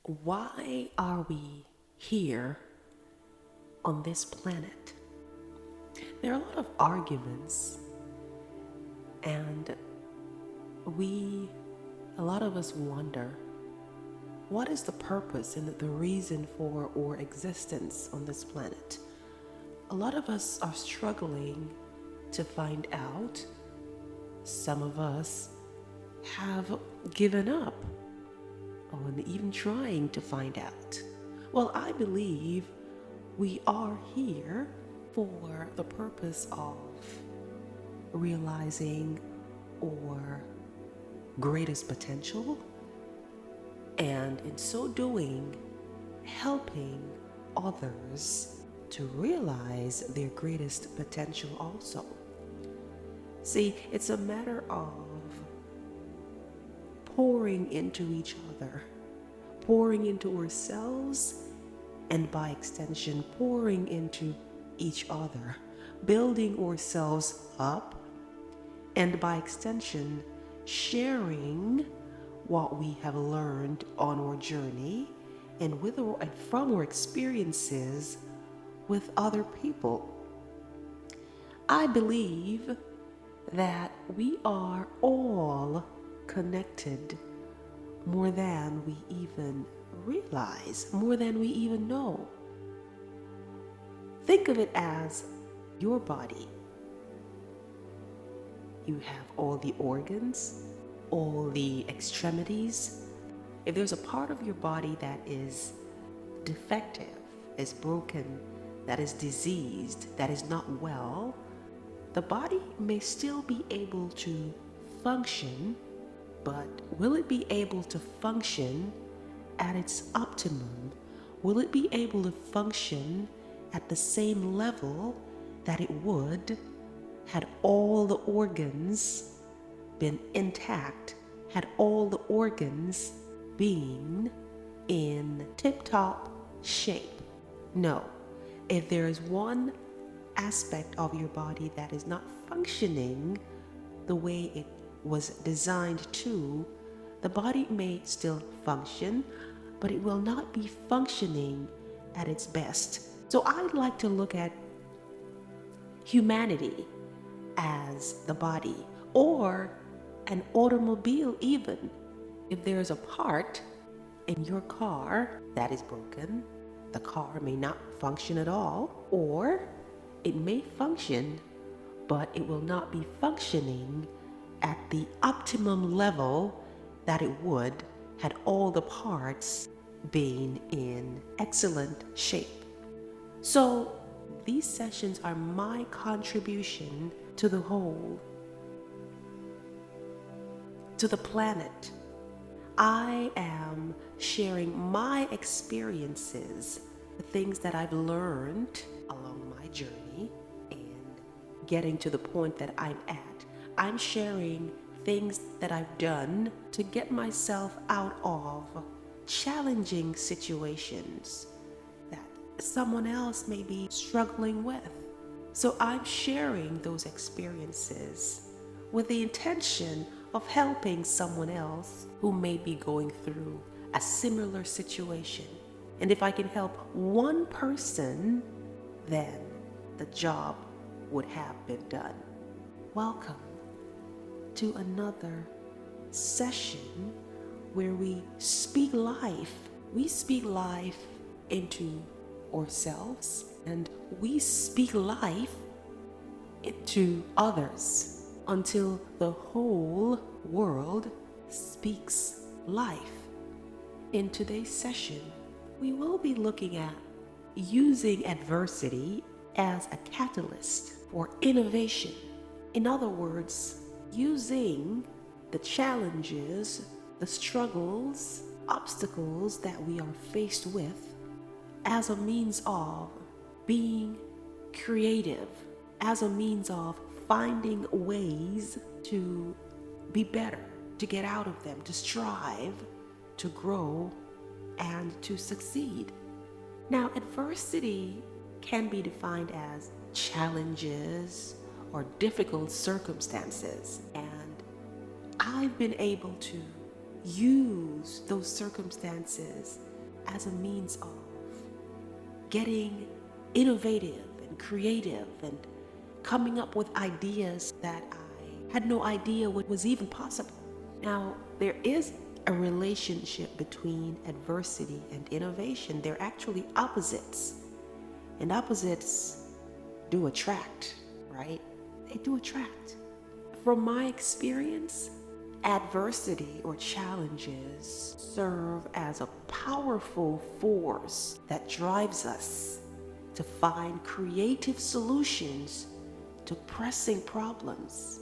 Why are we here on this planet? There are a lot of arguments, and a lot of us wonder, what is the purpose and the reason for our existence on this planet? A lot of us are struggling to find out. Some of us have given up on even trying to find out. Well, I believe we are here for the purpose of realizing our greatest potential, and in so doing, helping others to realize their greatest potential also. See, it's a matter of pouring into each other, pouring into ourselves, and by extension, pouring into each other, building ourselves up, and by extension, sharing what we have learned on our journey and from our experiences with other people. I believe that we are all connected more than we even realize, more than we even know. Think of it as your body. You have all the organs, all the extremities. If there's a part of your body that is defective, is broken, that is diseased, that is not well, the body may still be able to function, but will it be able to function at its optimum? Will it be able to function at the same level that it would had all the organs been intact, had all the organs been in tip-top shape? No. If there is one aspect of your body that is not functioning the way it was designed to, the body may still function, but it will not be functioning at its best. So I'd like to look at humanity as the body, or an automobile even. If there's a part in your car that is broken, the car may not function at all, or it may function, but it will not be functioning at the optimum level that it would had all the parts been in excellent shape. So these sessions are my contribution to the whole, to the planet. I am sharing my experiences, the things that I've learned along my journey and getting to the point that I'm at. I'm sharing things that I've done to get myself out of challenging situations that someone else may be struggling with. So I'm sharing those experiences with the intention of helping someone else who may be going through a similar situation. And if I can help one person, then the job would have been done. Welcome to another session where we speak life. We speak life into ourselves, and we speak life into others until the whole world speaks life. In today's session, we will be looking at using adversity as a catalyst for innovation. In other words, using the challenges, the struggles, obstacles that we are faced with as a means of being creative, as a means of finding ways to be better, to get out of them, to strive, to grow, and to succeed. Now, adversity can be defined as challenges or difficult circumstances, and I've been able to use those circumstances as a means of getting innovative and creative and coming up with ideas that I had no idea what was even possible. Now, there is a relationship between adversity and innovation. They're actually opposites, and opposites do attract, right? They do attract. From my experience, adversity or challenges serve as a powerful force that drives us to find creative solutions to pressing problems.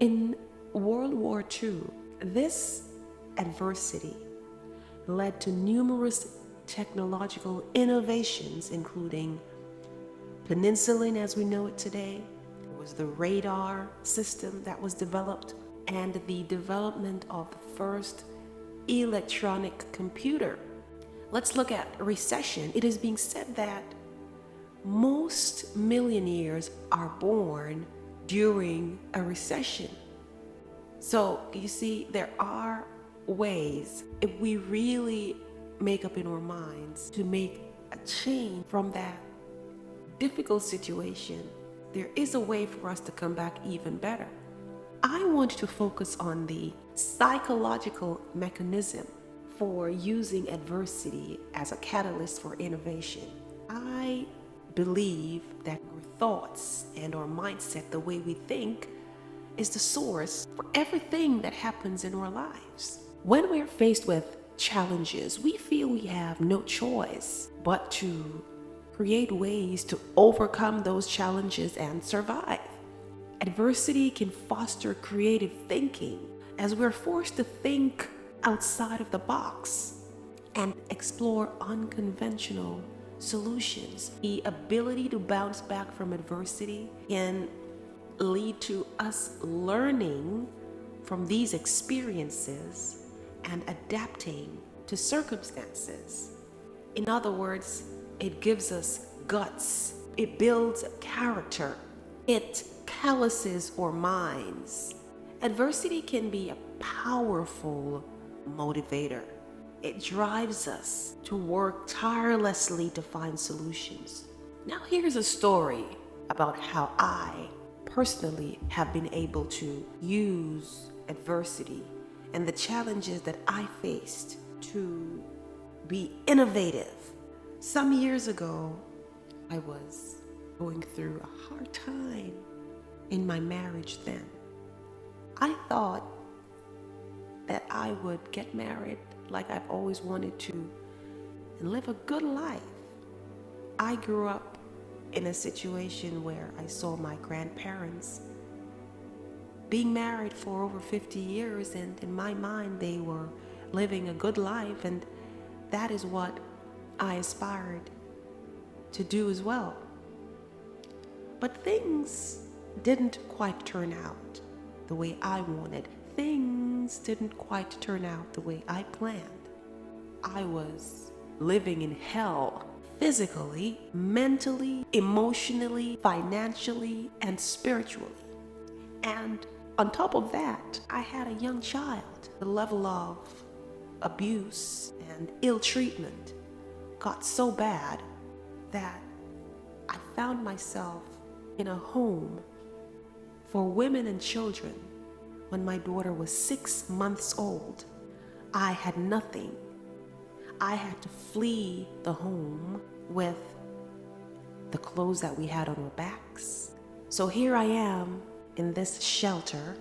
In World War II, this adversity led to numerous technological innovations, including penicillin as we know it today. There was the radar system that was developed, and the development of the first electronic computer. Let's look at recession. It is being said that most millionaires are born during a recession. So you see, there are ways, if we really make up in our minds to make a change from that difficult situation, there is a way for us to come back even better. I want to focus on the psychological mechanism for using adversity as a catalyst for innovation. I believe that our thoughts and our mindset, the way we think, is the source for everything that happens in our lives. When we're faced with challenges, we feel we have no choice but to create ways to overcome those challenges and survive. Adversity can foster creative thinking as we're forced to think outside of the box and explore unconventional solutions. The ability to bounce back from adversity can lead to us learning from these experiences and adapting to circumstances. In other words, it gives us guts. It builds character. It calluses our minds. Adversity can be a powerful motivator. It drives us to work tirelessly to find solutions. Now, here's a story about how I personally have been able to use adversity and the challenges that I faced to be innovative. Some years ago, I was going through a hard time in my marriage then. I thought that I would get married like I've always wanted to and live a good life. I grew up in a situation where I saw my grandparents being married for over 50 years, and in my mind they were living a good life, and that is what I aspired to do as well. But things didn't quite turn out the way I wanted. Things didn't quite turn out the way I planned. I was living in hell, physically, mentally, emotionally, financially, and spiritually. And on top of that, I had a young child. The level of abuse and ill treatment got so bad that I found myself in a home for women and children when my daughter was 6 months old. I had nothing. I had to flee the home with the clothes that we had on our backs. So here I am in this shelter,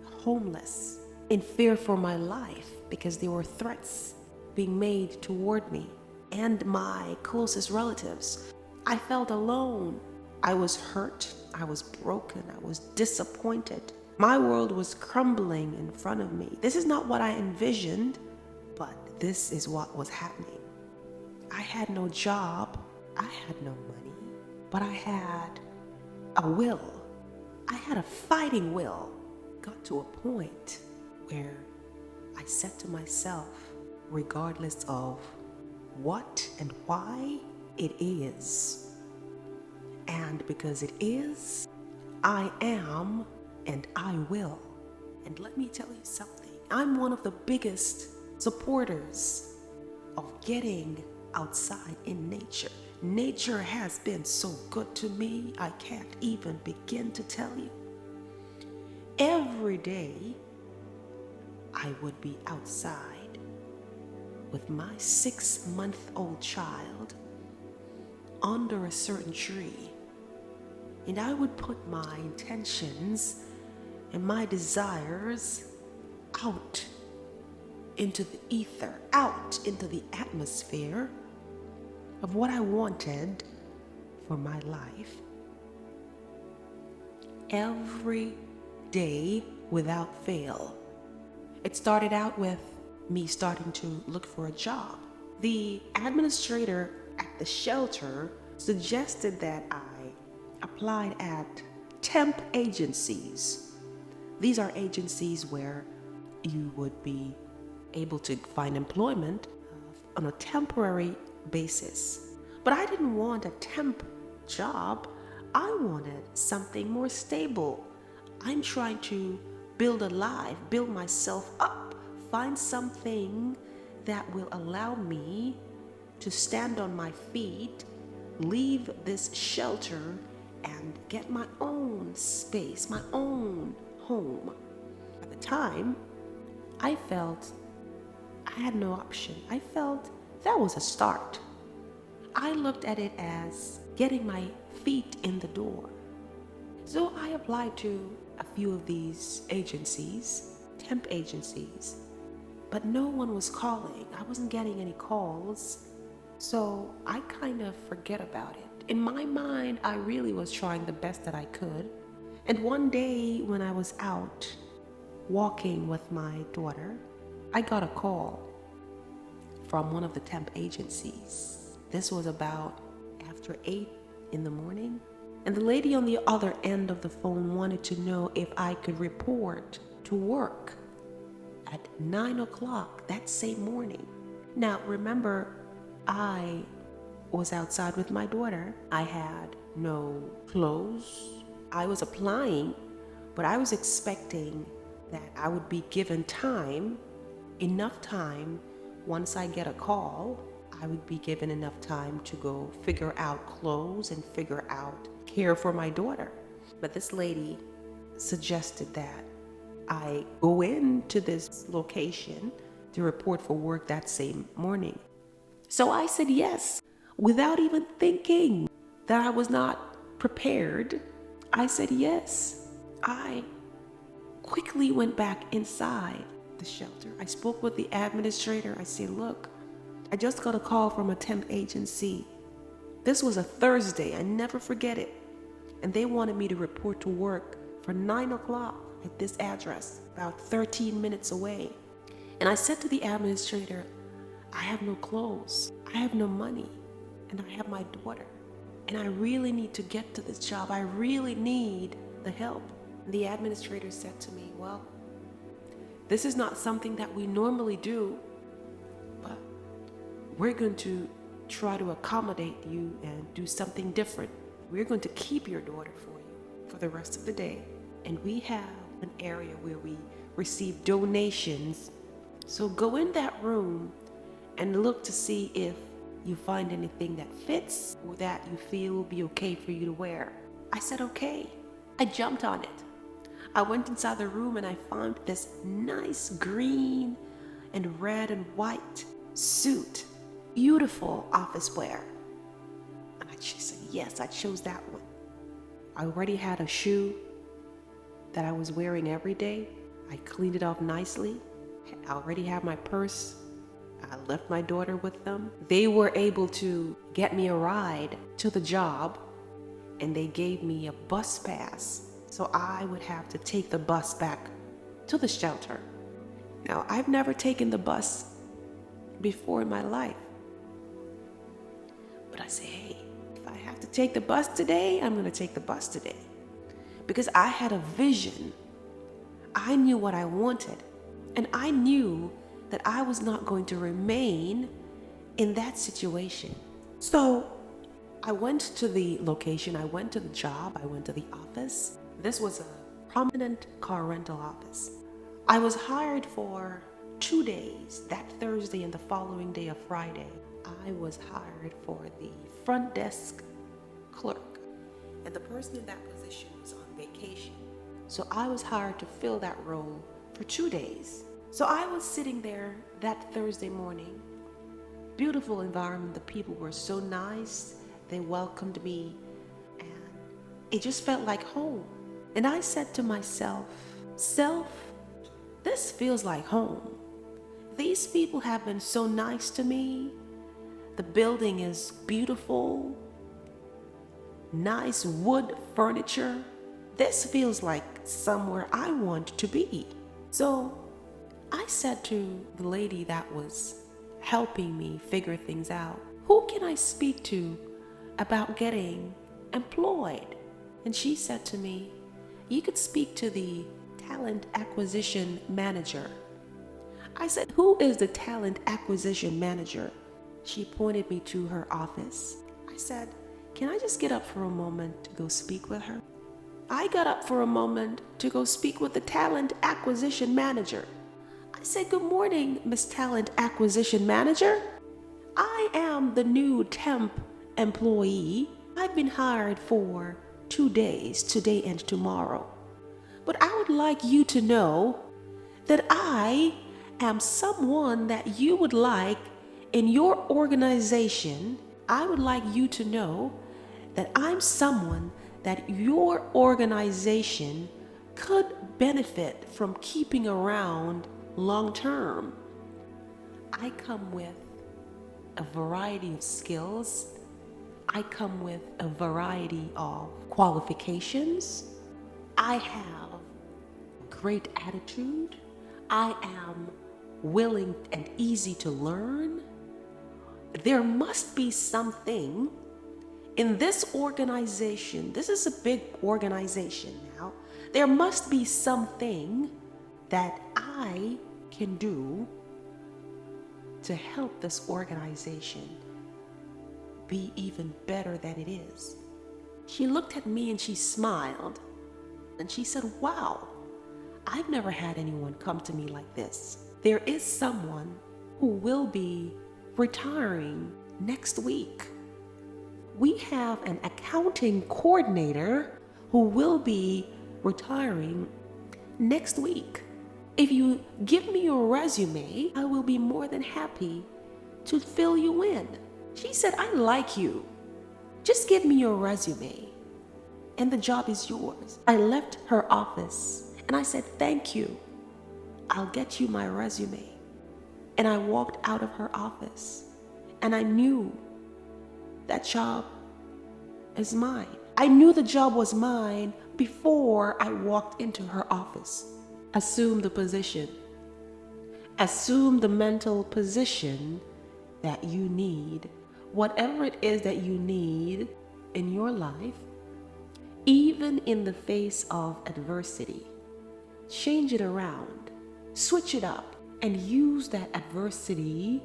homeless, in fear for my life because there were threats being made toward me and my closest relatives. I felt alone. I was hurt. I was broken. I was disappointed. My world was crumbling in front of me. This is not what I envisioned, but this is what was happening. I had no job. I had no money, but I had a will. I had a fighting will. Got to a point where I said to myself, regardless of what and why, it is. And because it is, I am and I will. And let me tell you something. I'm one of the biggest supporters of getting outside in nature. Nature has been so good to me, I can't even begin to tell you. Every day, I would be outside with my 6-month-old child under a certain tree, and I would put my intentions and my desires out into the ether, out into the atmosphere of what I wanted for my life. Every day without fail. It started out with me starting to look for a job. The administrator at the shelter suggested that I applied at temp agencies. These are agencies where you would be able to find employment on a temporary basis. But I didn't want a temp job. I wanted something more stable. I'm trying to build a life, build myself up, find something that will allow me to stand on my feet, leave this shelter, and get my own space, my own home. At the time, I felt I had no option. I felt that was a start. I looked at it as getting my feet in the door. So I applied to a few of these agencies, temp agencies, but no one was calling. I wasn't getting any calls, so I kind of forget about it. In my mind, I really was trying the best that I could. And one day when I was out walking with my daughter, I got a call from one of the temp agencies. This was about after 8 in the morning. And the lady on the other end of the phone wanted to know if I could report to work at 9 o'clock that same morning. Now, remember, I was outside with my daughter. I had no clothes. I was applying, but I was expecting that I would be given time, enough time. Once I get a call, I would be given enough time to go figure out clothes and figure out care for my daughter. But this lady suggested that I go into this location to report for work that same morning. So I said yes, without even thinking that I was not prepared. I said yes. I quickly went back inside the shelter. I spoke with the administrator. I said, look, I just got a call from a temp agency. This was a Thursday. I never forget it. And they wanted me to report to work for 9 o'clock at this address, about 13 minutes away. And I said to the administrator, I have no clothes, I have no money, and I have my daughter. And I really need to get to this job. I really need the help. And the administrator said to me, well, this is not something that we normally do, but we're going to try to accommodate you and do something different. We're going to keep your daughter for you for the rest of the day. And we have an area where we receive donations. So go in that room and look to see if you find anything that fits or that you feel will be okay for you to wear. I said, okay. I jumped on it. I went inside the room and I found this nice green and red and white suit. Beautiful office wear. And I just said, yes, I chose that one. I already had a shoe that I was wearing every day. I cleaned it off nicely. I already had my purse. I left my daughter with them. They were able to get me a ride to the job, and they gave me a bus pass. So I would have to take the bus back to the shelter. Now, I've never taken the bus before in my life. But I say, hey, if I have to take the bus today, I'm going to take the bus today. Because I had a vision. I knew what I wanted. And I knew that I was not going to remain in that situation. So I went to the location, I went to the job, I went to the office. This was a prominent car rental office. I was hired for 2 days, that Thursday and the following day of Friday. I was hired for the front desk clerk, and the person in that position was on vacation. So I was hired to fill that role for 2 days. So I was sitting there that Thursday morning. Beautiful environment. The people were so nice. They welcomed me, and it just felt like home. And I said to myself, self, this feels like home. These people have been so nice to me. The building is beautiful. Nice wood furniture. This feels like somewhere I want to be. So I said to the lady that was helping me figure things out, who can I speak to about getting employed? And she said to me, you could speak to the talent acquisition manager. I said, who is the talent acquisition manager? She pointed me to her office. I said, can I just get up for a moment to go speak with her? I got up for a moment to go speak with the talent acquisition manager. I said, good morning, Miss Talent Acquisition Manager. I am the new temp employee. I've been hired for 2 days, today and tomorrow. But I would like you to know that I am someone that you would like in your organization. I would like you to know that I'm someone that your organization could benefit from keeping around long term. I come with a variety of skills. I come with a variety of qualifications. I have great attitude. I am willing and easy to learn. There must be something in this organization. This is a big organization now. There must be something that I can do to help this organization be even better than it is. She looked at me and she smiled and she said, wow, I've never had anyone come to me like this. There is someone who will be retiring next week. We have an accounting coordinator who will be retiring next week. If you give me your resume, I will be more than happy to fill you in. She said, I like you. Just give me your resume and the job is yours. I left her office and I said, thank you. I'll get you my resume. And I walked out of her office and I knew that job is mine. I knew the job was mine before I walked into her office. Assume the position. Assume the mental position that you need. Whatever it is that you need in your life, even in the face of adversity, change it around, switch it up, and use that adversity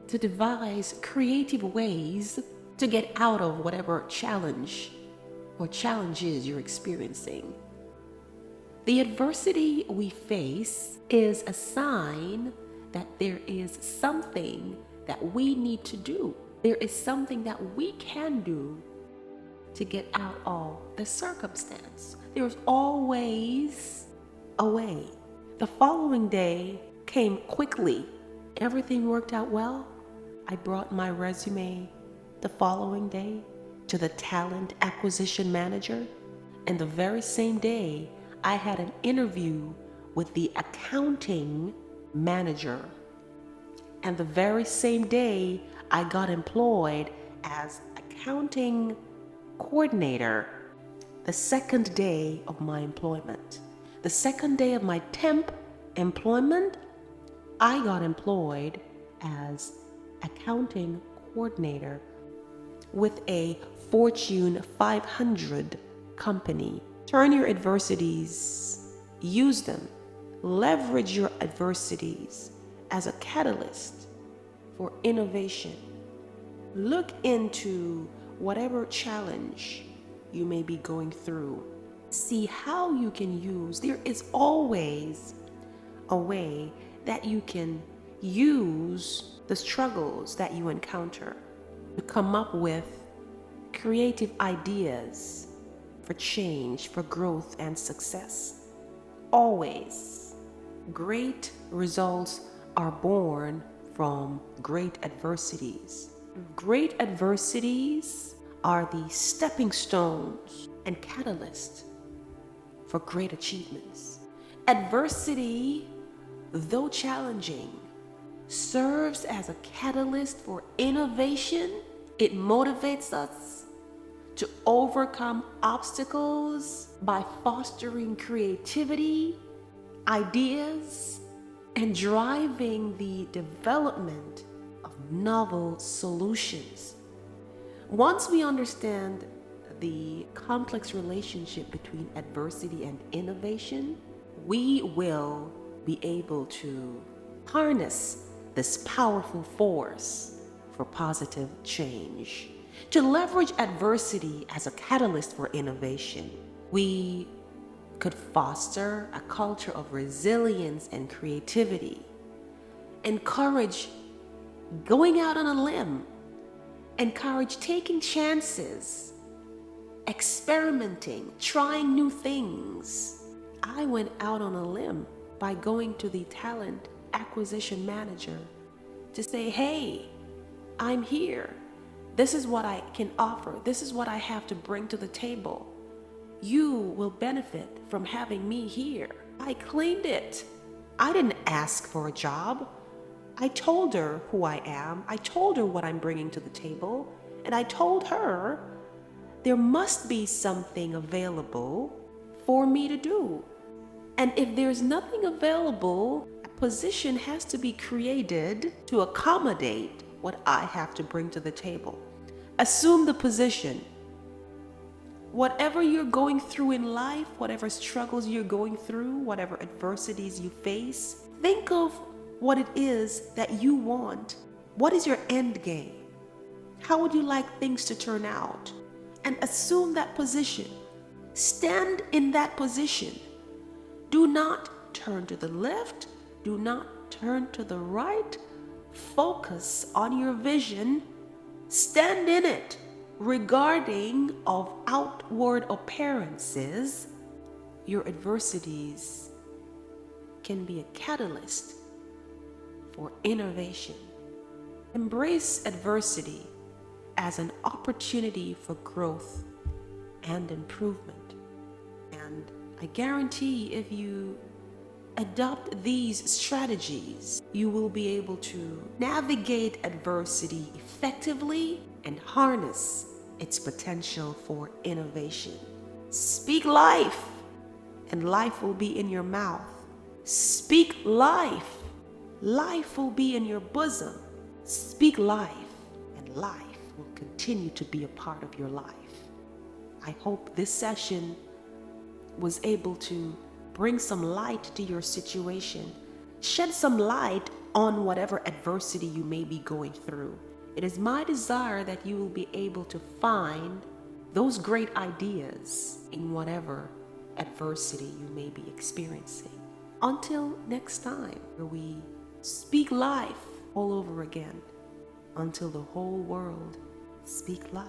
to devise creative ways to get out of whatever challenge or challenges you're experiencing. The adversity we face is a sign that there is something that we need to do. There is something that we can do to get out of the circumstance. There's always a way. The following day came quickly. Everything worked out well. I brought my resume the following day to the talent acquisition manager, and the very same day I had an interview with the accounting manager. And the very same day I got employed as accounting coordinator. The second day of my employment, the second day of my temp employment, I got employed as accounting coordinator with a Fortune 500 company. Turn your adversities, use them, leverage your adversities as a catalyst for innovation. Look into whatever challenge you may be going through. See how you can use. There is always a way that you can use the struggles that you encounter to come up with creative ideas for change, for growth and success. Always, great results are born from great adversities. Great adversities are the stepping stones and catalysts for great achievements. Adversity, though challenging, serves as a catalyst for innovation. It motivates us to overcome obstacles by fostering creativity, ideas, and driving the development of novel solutions. Once we understand the complex relationship between adversity and innovation, we will be able to harness this powerful force for positive change. To leverage adversity as a catalyst for innovation, we could foster a culture of resilience and creativity, encourage going out on a limb, encourage taking chances, experimenting, trying new things. I went out on a limb by going to the talent acquisition manager to say, hey, I'm here. This is what I can offer. This is what I have to bring to the table. You will benefit from having me here. I claimed it. I didn't ask for a job. I told her who I am. I told her what I'm bringing to the table. And I told her there must be something available for me to do. And if there's nothing available, a position has to be created to accommodate what I have to bring to the table. Assume the position. Whatever you're going through in life, whatever struggles you're going through, whatever adversities you face, think of what it is that you want. What is your end game? How would you like things to turn out? And assume that position. Stand in that position. Do not turn to the left. Do not turn to the right. Focus on your vision. Stand in it. Regarding of outward appearances, your adversities can be a catalyst for innovation. Embrace adversity as an opportunity for growth and improvement. And I guarantee if you adopt these strategies, you will be able to navigate adversity effectively and harness its potential for innovation. Speak life, and life will be in your mouth. Speak life, life will be in your bosom. Speak life, and life will continue to be a part of your life. I hope this session was able to bring some light to your situation, shed some light on whatever adversity you may be going through. It is my desire that you will be able to find those great ideas in whatever adversity you may be experiencing. Until next time, where we speak life all over again, until the whole world speak life.